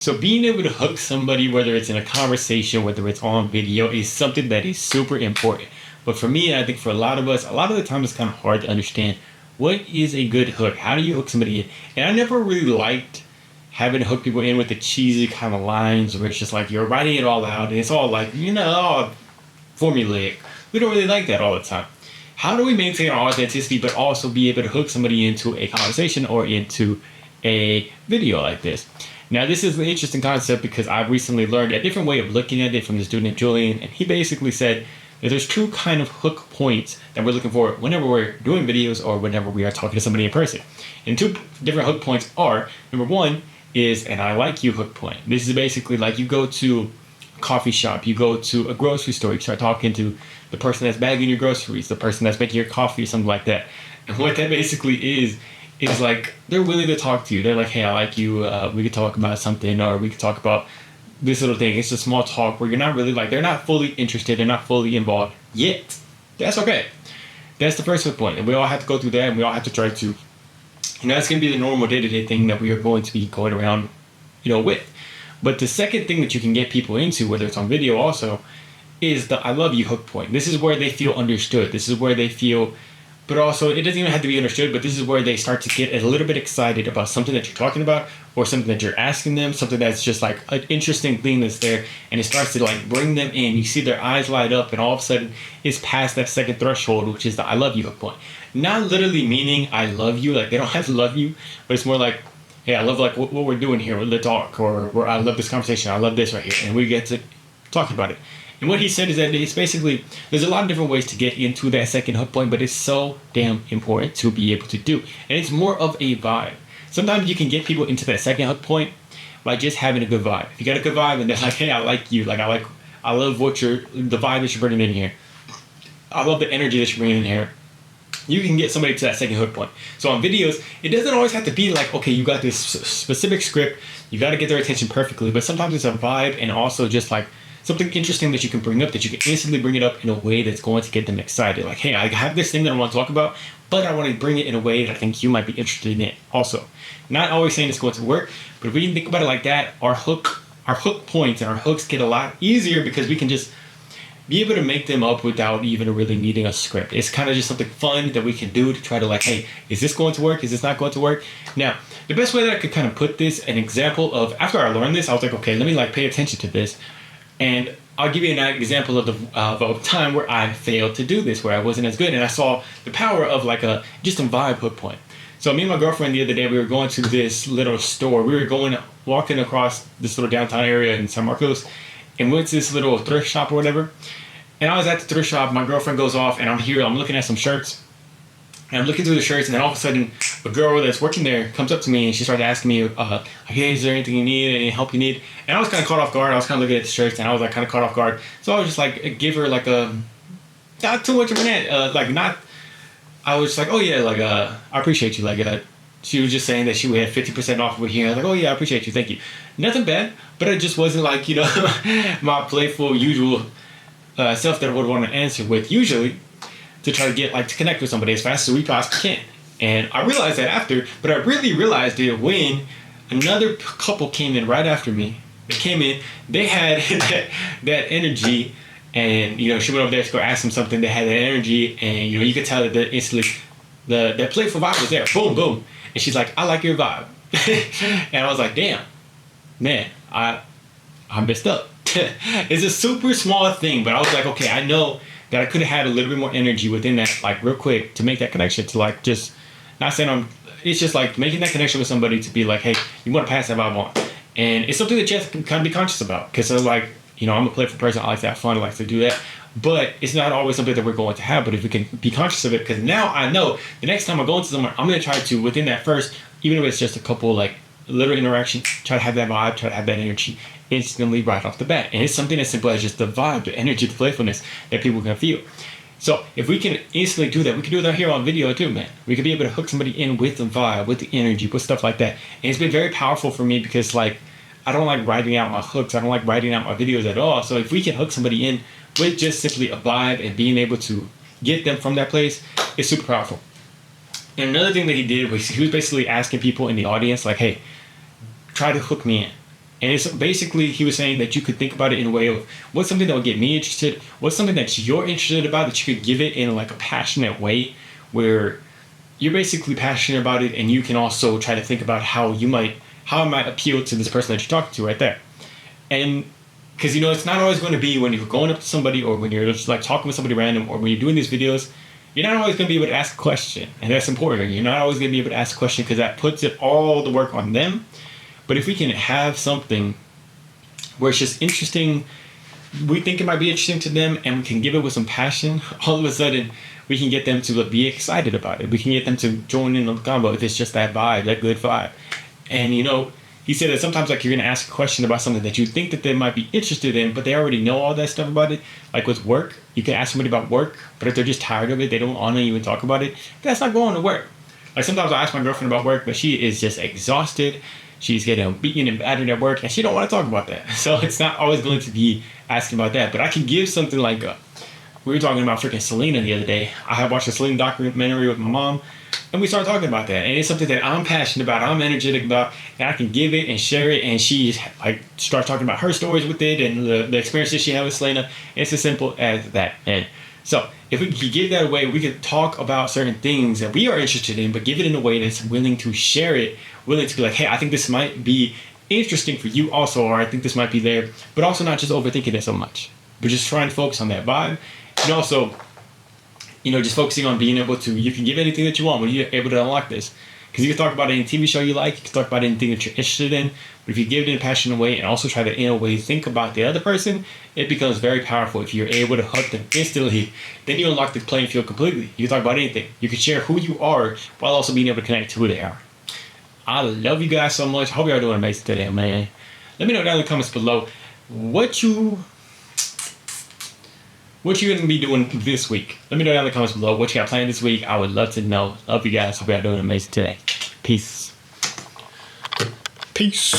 So being able to hook somebody, whether it's in a conversation, whether it's on video, is something that is super important. But for me, and I think for a lot of us, a lot of the time it's kind of hard to understand what is a good hook. How do you hook somebody in? And I never really liked having to hook people in with the cheesy kind of lines where it's just like you're writing it all out and it's all like, all formulaic. We don't really like that all the time. How do we maintain our authenticity but also be able to hook somebody into a conversation or into a video like this? Now, this is an interesting concept because I've recently learned a different way of looking at it from the student Julian, and he basically said that there's two kind of hook points that we're looking for whenever we're doing videos or whenever we are talking to somebody in person. And two different hook points are, number one is an I like you hook point. This is basically like you go to a coffee shop, you go to a grocery store, you start talking to the person that's bagging your groceries, the person that's making your coffee, something like that. And what that basically is like they're willing to talk to you. They're like, hey, I like you. We could talk about something, or we could talk about this little thing. It's a small talk where you're not really like, they're not fully interested. They're not fully involved yet. That's okay. That's the first point. And we all have to go through that, and we all have to try to, that's going to be the normal day-to-day thing that we are going to be going around, with. But the second thing that you can get people into, whether it's on video also, is the I love you hook point. This is where they feel understood. This is where they feel, but also it doesn't even have to be understood, but this is where they start to get a little bit excited about something that you're talking about or something that you're asking them, something that's just like an interesting thing that's there, and it starts to like bring them in. You see their eyes light up, and all of a sudden it's past that second threshold, which is the I love you hook point. Not literally meaning I love you, like they don't have to love you, but it's more like, hey, I love like what we're doing here with the talk, or I love this conversation, I love this right here, and we get to talk about it. And what he said is that it's basically, there's a lot of different ways to get into that second hook point, but it's so damn important to be able to do. And it's more of a vibe. Sometimes you can get people into that second hook point by just having a good vibe. If you got a good vibe and they're like, hey, I like you, I love the vibe that you're bringing in here. I love the energy that you're bringing in here. You can get somebody to that second hook point. So on videos, it doesn't always have to be like, okay, you got this specific script, you got to get their attention perfectly, but sometimes it's a vibe and also just like something interesting that you can bring up, that you can instantly bring it up in a way that's going to get them excited. Like, hey, I have this thing that I want to talk about, but I want to bring it in a way that I think you might be interested in it also. Not always saying it's going to work, but if we can think about it like that, our hook points and our hooks get a lot easier because we can just be able to make them up without even really needing a script. It's kind of just something fun that we can do to try to like, hey, is this going to work? Is this not going to work? Now, the best way that I could kind of put this, an example of, after I learned this, I was like, okay, let me like pay attention to this. And I'll give you an example of a time where I failed to do this, where I wasn't as good, and I saw the power of like just a vibe hook point. So me and my girlfriend the other day, we were going to this little store. We were walking across this little downtown area in San Marcos, and went to this little thrift shop or whatever. And I was at the thrift shop. My girlfriend goes off, and I'm looking at some shirts. And I'm looking through the shirts, and then all of a sudden, a girl that's working there comes up to me, and she started asking me, hey, is there anything you need, any help you need? And I was kind of caught off guard. I was kind of looking at the shirts, and I was like kind of caught off guard. So I was just like, give her like not too much of an I was just like, oh yeah, I appreciate you. She was just saying that she would have 50% off over here. I was like, oh yeah, I appreciate you, thank you. Nothing bad, but it just wasn't like, my playful, usual self that I would want to answer with usually, to try to get to connect with somebody as fast as we possibly can. And I realized that after, but I really realized it when another couple came in right after me. They came in, they had that energy, and she went over there to go ask them something. They had that energy, and you could tell that instantly that playful vibe was there. Boom, boom. And she's like, I like your vibe. And I was like, damn, man, I messed up. It's a super small thing, but I was like, okay, I know that I could have had a little bit more energy within that, real quick, to make that connection, to just, not saying it's just making that connection with somebody to be like, hey, you want to pass that vibe on. And it's something that you have to kind of be conscious about, because I'm a playful person, I like to have fun, I like to do that, but it's not always something that we're going to have. But if we can be conscious of it, because now I know the next time I go into somewhere, I'm going to try to, within that first, even if it's just a couple, little interaction, try to have that vibe, try to have that energy instantly right off the bat. And it's something as simple as just the vibe, the energy, the playfulness that people can feel. So if we can instantly do that, we can do that here on video too, man. We can be able to hook somebody in with the vibe, with the energy, with stuff like that. And it's been very powerful for me because I don't like writing out my hooks. I don't like writing out my videos at all. So if we can hook somebody in with just simply a vibe and being able to get them from that place, it's super powerful. And another thing that he did was he was basically asking people in the audience, hey, try to hook me in. And it's basically, he was saying that you could think about it in a way of what's something that would get me interested, what's something that you're interested about that you could give it in like a passionate way where you're basically passionate about it, and you can also try to think about how it might appeal to this person that you're talking to right there. And because, it's not always going to be when you're going up to somebody or when you're just like talking with somebody random or when you're doing these videos, you're not always going to be able to ask a question. And that's important. You're not always going to be able to ask a question because that puts all the work on them. But if we can have something where it's just interesting, we think it might be interesting to them, and we can give it with some passion, all of a sudden we can get them to be excited about it. We can get them to join in on the combo if it's just that vibe, that good vibe. And he said that sometimes like you're going to ask a question about something that you think that they might be interested in, but they already know all that stuff about it. Like with work, you can ask somebody about work, but if they're just tired of it, they don't want to even talk about it, that's not going to work. Like sometimes I ask my girlfriend about work, but she is just exhausted. She's getting beaten and battered at work, and she don't want to talk about that. So it's not always going to be asking about that. But I can give something like, we were talking about freaking Selena the other day. I had watched a Selena documentary with my mom, and we started talking about that. And it's something that I'm passionate about, I'm energetic about, and I can give it and share it. And she like starts talking about her stories with it and the experiences she had with Selena. It's as simple as that. And so if we could give that away, we could talk about certain things that we are interested in, but give it in a way that's willing to share it, willing to be like, hey, I think this might be interesting for you also, or I think this might be there, but also not just overthinking it so much. But just trying to focus on that vibe. And also, just focusing on being able to, you can give anything that you want when you're able to unlock this. Because you can talk about any TV show you like, you can talk about anything that you're interested in, but if you give it in a passionate way and also try to, in a way, think about the other person, it becomes very powerful. If you're able to hook them instantly, then you unlock the playing field completely. You can talk about anything. You can share who you are while also being able to connect to who they are. I love you guys so much. Hope y'all doing amazing today, man. Let me know down in the comments below what you're going to be doing this week. Let me know down in the comments below what you got planned this week. I would love to know. Love you guys. Hope y'all doing amazing today. Peace. Peace.